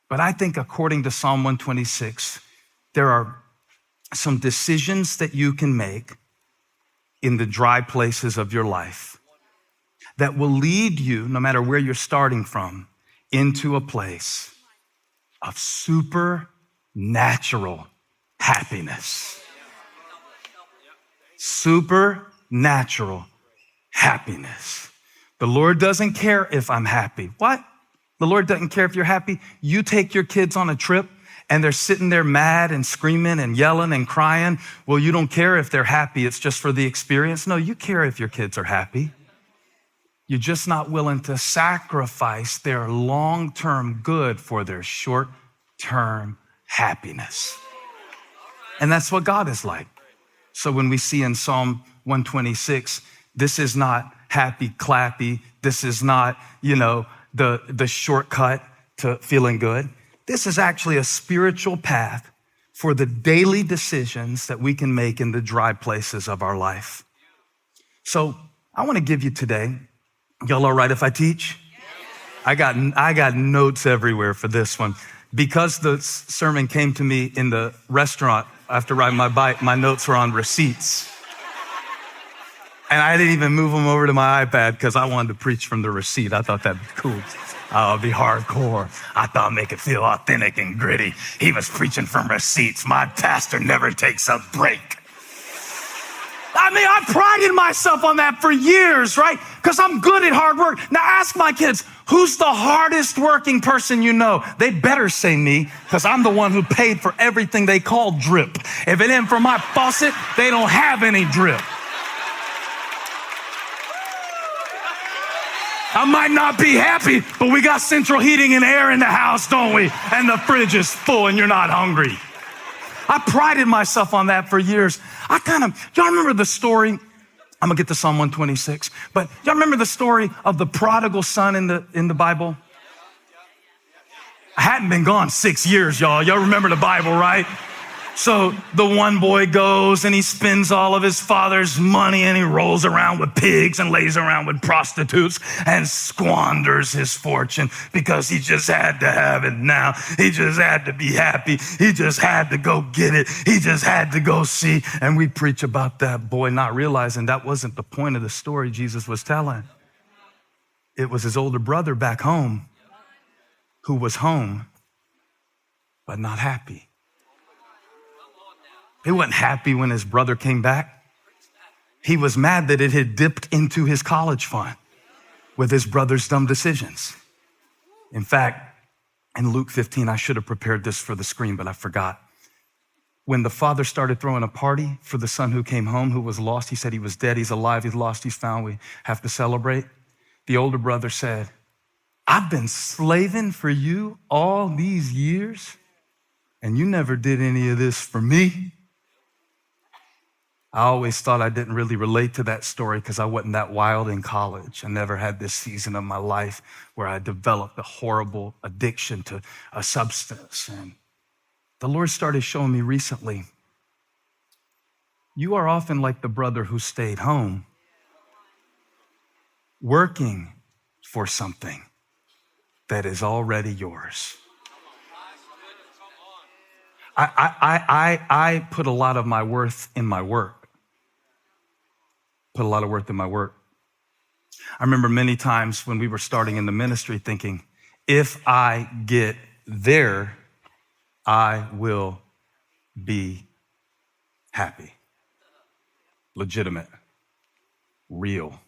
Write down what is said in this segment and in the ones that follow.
But I think according to Psalm 126, there are some decisions that you can make in the dry places of your life that will lead you, no matter where you're starting from, into a place of supernatural happiness. Supernatural happiness. The Lord doesn't care if I'm happy. What? The Lord doesn't care if you're happy? You take your kids on a trip and they're sitting there mad and screaming and yelling and crying. Well, you don't care if they're happy. It's just for the experience. No, you care if your kids are happy. You're just not willing to sacrifice their long-term good for their short-term happiness. And that's what God is like. So when we see in Psalm 126, this is not happy clappy. This is not, the shortcut to feeling good. This is actually a spiritual path for the daily decisions that we can make in the dry places of our life. So I want to give you today, y'all all right if I teach? I got notes everywhere for this one. Because the sermon came to me in the restaurant after riding my bike, my notes were on receipts. And I didn't even move them over to my iPad because I wanted to preach from the receipt. I thought that'd be cool. I'll be hardcore. I thought make it feel authentic and gritty. He was preaching from receipts. My pastor never takes a break. I prided myself on that for years, right? Because I'm good at hard work. Now ask my kids, who's the hardest working person you know? They better say me, because I'm the one who paid for everything they call drip. If it ain't for my faucet, they don't have any drip. I might not be happy, but we got central heating and air in the house, don't we? And the fridge is full and you're not hungry. I prided myself on that for years. Y'all remember the story? I'm gonna get to Psalm 126, but y'all remember the story of the prodigal son in the Bible? I hadn't been gone 6 years, y'all. Y'all remember the Bible, right? So the one boy goes and he spends all of his father's money and he rolls around with pigs and lays around with prostitutes and squanders his fortune because he just had to have it now. He just had to be happy. He just had to go get it. He just had to go see. And we preach about that boy not realizing that wasn't the point of the story Jesus was telling. It was his older brother back home who was home but not happy. He wasn't happy when his brother came back. He was mad that it had dipped into his college fund with his brother's dumb decisions. In fact, in Luke 15, I should have prepared this for the screen, but I forgot. When the father started throwing a party for the son who came home, who was lost, he said he was dead, he's alive, he's lost, he's found, we have to celebrate. The older brother said, I've been slaving for you all these years, and you never did any of this for me. I always thought I didn't really relate to that story because I wasn't that wild in college. I never had this season of my life where I developed a horrible addiction to a substance. And the Lord started showing me recently, you are often like the brother who stayed home, working for something that is already yours. I put a lot of my worth in my work. Put a lot of worth in my work. I remember many times when we were starting in the ministry thinking, if I get there, I will be happy. Legitimate. Real.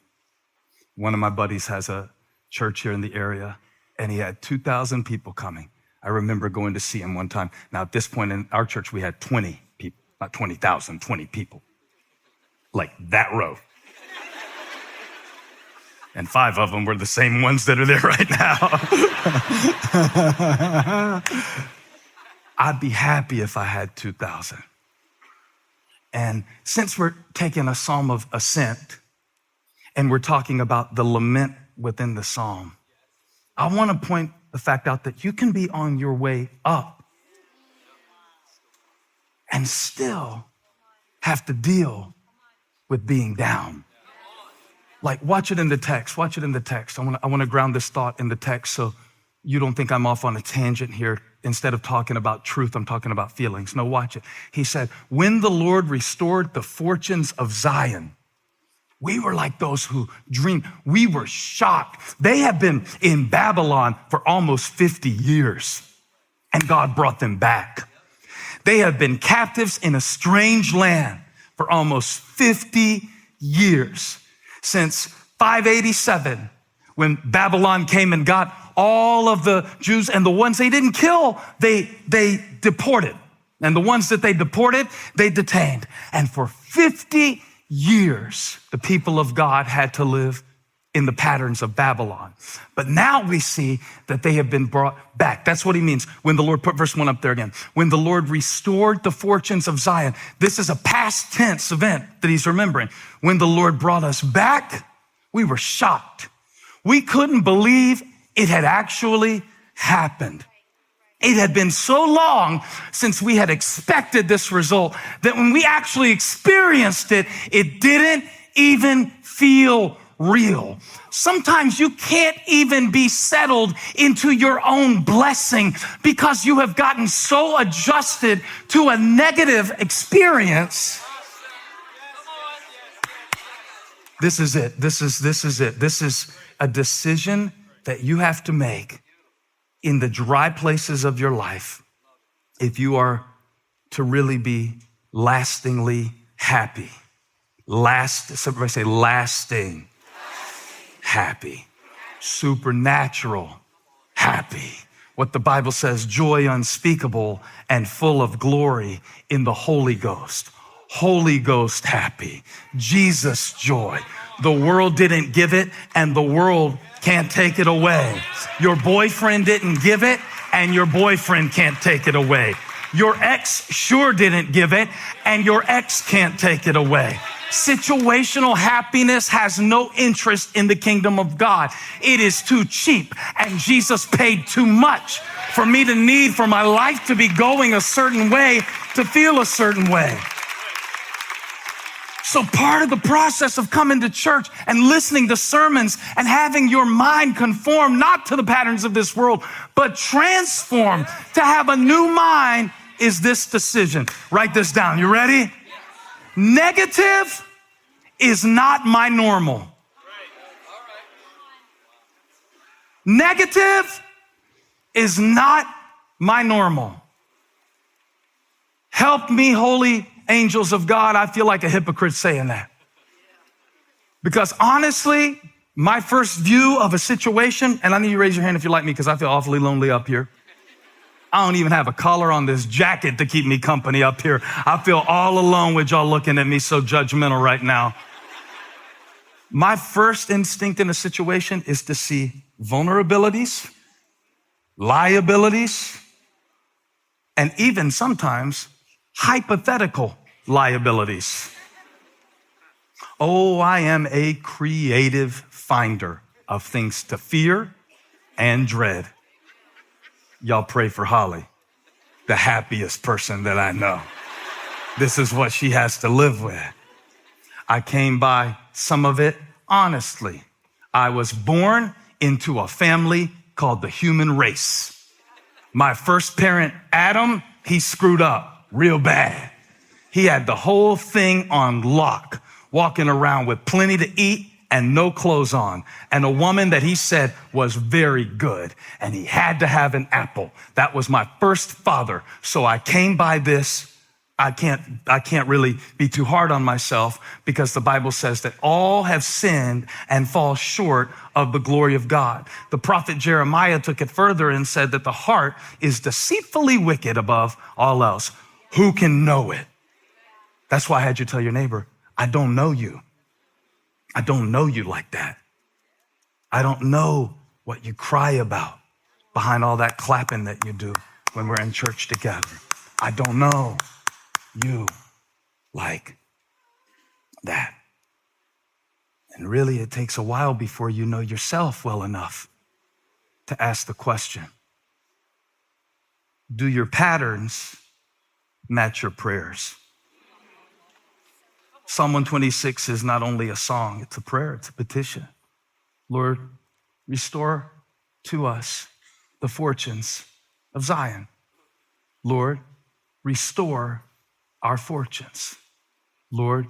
One of my buddies has a church here in the area, and he had 2,000 people coming. I remember going to see him one time. Now, at this point in our church, we had 20 people, not 20,000, 20 people. Like that row. And 5 of them were the same ones that are there right now. I'd be happy if I had 2,000. And since we're taking a psalm of ascent and we're talking about the lament within the psalm, I want to point the fact out that you can be on your way up and still have to deal with being down. Like, watch it in the text. Watch it in the text. I want to ground this thought in the text so you don't think I'm off on a tangent here. Instead of talking about truth, I'm talking about feelings. No, watch it. He said, when the Lord restored the fortunes of Zion, we were like those who dream. We were shocked. They have been in Babylon for almost 50 years, and God brought them back. They have been captives in a strange land for almost 50 years. Since 587, when Babylon came and got all of the Jews, and the ones they didn't kill, they deported. And the ones that they deported, they detained. And for 50 years, the people of God had to live in the patterns of Babylon. But now we see that they have been brought back. That's what he means when the Lord, put verse 1 up there again. When the Lord restored the fortunes of Zion. This is a past tense event that he's remembering. When the Lord brought us back, we were shocked. We couldn't believe it had actually happened. It had been so long since we had expected this result that when we actually experienced it, it didn't even feel real. Sometimes you can't even be settled into your own blessing because you have gotten so adjusted to a negative experience. This is it. This is it. This is a decision that you have to make in the dry places of your life if you to really be lastingly happy. Somebody say lasting happy. Supernatural happy. What the Bible says, joy unspeakable and full of glory in the Holy Ghost. Holy Ghost happy. Jesus joy. The world didn't give it, and the world can't take it away. Your boyfriend didn't give it, and your boyfriend can't take it away. Your ex sure didn't give it, and your ex can't take it away. Situational happiness has no interest in the kingdom of God. It is too cheap, and Jesus paid too much for me to need for my life to be going a certain way, to feel a certain way. So part of the process of coming to church and listening to sermons and having your mind conform not to the patterns of this world, but transform to have a new mind is this decision. Write this down. You ready? Negative is not my normal. Negative is not my normal. Help me, holy angels of God. I feel like a hypocrite saying that. Because honestly, my first view of a situation, and I need you to raise your hand if you're like me because I feel awfully lonely up here. I don't even have a collar on this jacket to keep me company up here. I feel all alone with y'all looking at me so judgmental right now. My first instinct in a situation is to see vulnerabilities, liabilities, and even sometimes hypothetical liabilities. Oh, I am a creative finder of things to fear and dread. Y'all pray for Holly, the happiest person that I know. This is what she has to live with. I came by some of it honestly. I was born into a family called the human race. My first parent, Adam, he screwed up real bad. He had the whole thing on lock, walking around with plenty to eat and no clothes on, and a woman that he said was very good, and he had to have an apple. That was my first father. So I came by this. I can't really be too hard on myself because the Bible says that all have sinned and fall short of the glory of God. The prophet Jeremiah took it further and said that the heart is deceitfully wicked above all else. Who can know it? That's why I had you tell your neighbor, I don't know you. I don't know you like that. I don't know what you cry about behind all that clapping that you do when we're in church together. I don't know you like that. And really, it takes a while before you know yourself well enough to ask the question, do your patterns match your prayers? Psalm 126 is not only a song, it's a prayer, it's a petition. Lord, restore to us the fortunes of Zion. Lord, restore our fortunes. Lord,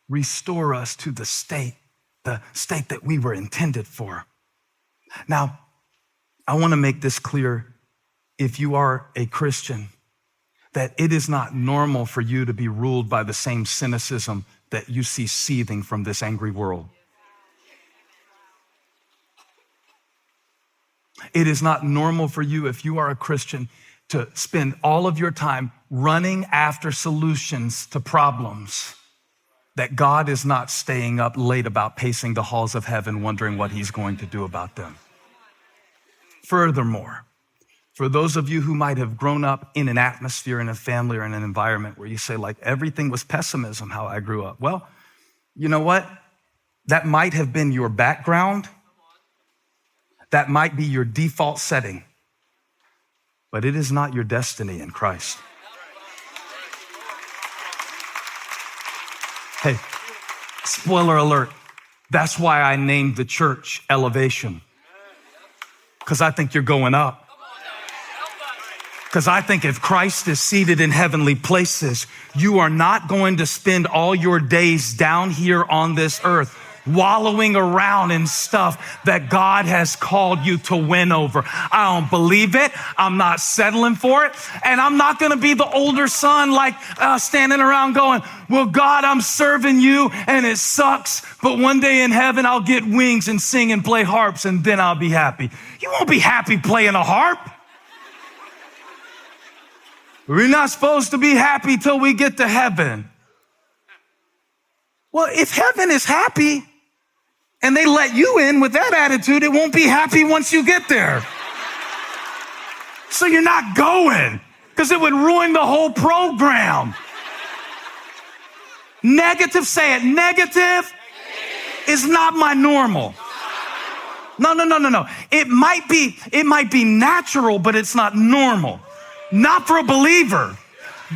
restore us to the state that we were intended for. Now, I want to make this clear, if you are a Christian, that it is not normal for you to be ruled by the same cynicism that you see seething from this angry world. It is not normal for you, if you are a Christian, to spend all of your time running after solutions to problems that God is not staying up late about pacing the halls of heaven, wondering what he's going to do about them. Furthermore, for those of you who might have grown up in an atmosphere, in a family, or in an environment where you say, like, everything was pessimism, how I grew up. Well, you know what? That might have been your background. That might be your default setting, but it is not your destiny in Christ. Hey, spoiler alert. That's why I named the church Elevation. Because I think you're going up. Because I think if Christ is seated in heavenly places, you are not going to spend all your days down here on this earth wallowing around in stuff that God has called you to win over. I don't believe it. I'm not settling for it. And I'm not going to be the older son like standing around going, well, God, I'm serving you and it sucks, but one day in heaven I'll get wings and sing and play harps and then I'll be happy. You won't be happy playing a harp. We're not supposed to be happy till we get to heaven. Well, if heaven is happy and they let you in with that attitude, it won't be happy once you get there. So you're not going, because it would ruin the whole program. Negative, say it. Negative is not my normal. No. It might be natural, but it's not normal. Not for a believer.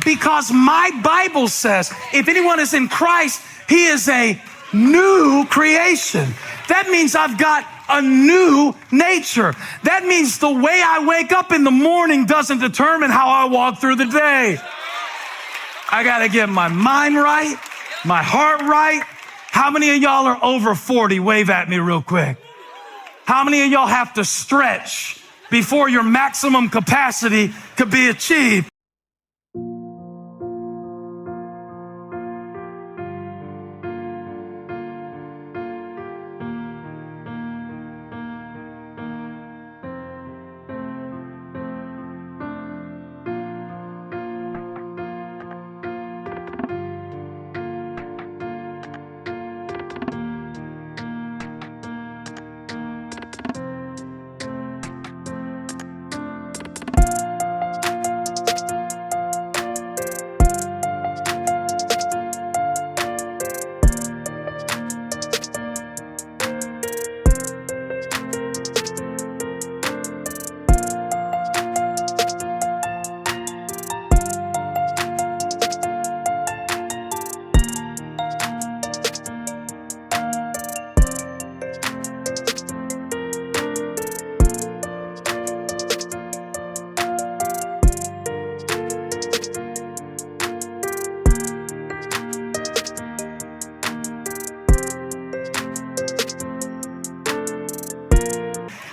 Because my Bible says, if anyone is in Christ, he is a new creation. That means I've got a new nature. That means the way I wake up in the morning doesn't determine how I walk through the day. I got to get my mind right, my heart right. How many of y'all are over 40? Wave at me real quick. How many of y'all have to stretch before your maximum capacity could be achieved?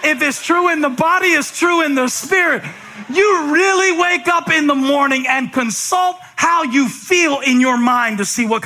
If it's true in the body, it's true in the spirit. You really wake up in the morning and consult how you feel in your mind to see what kind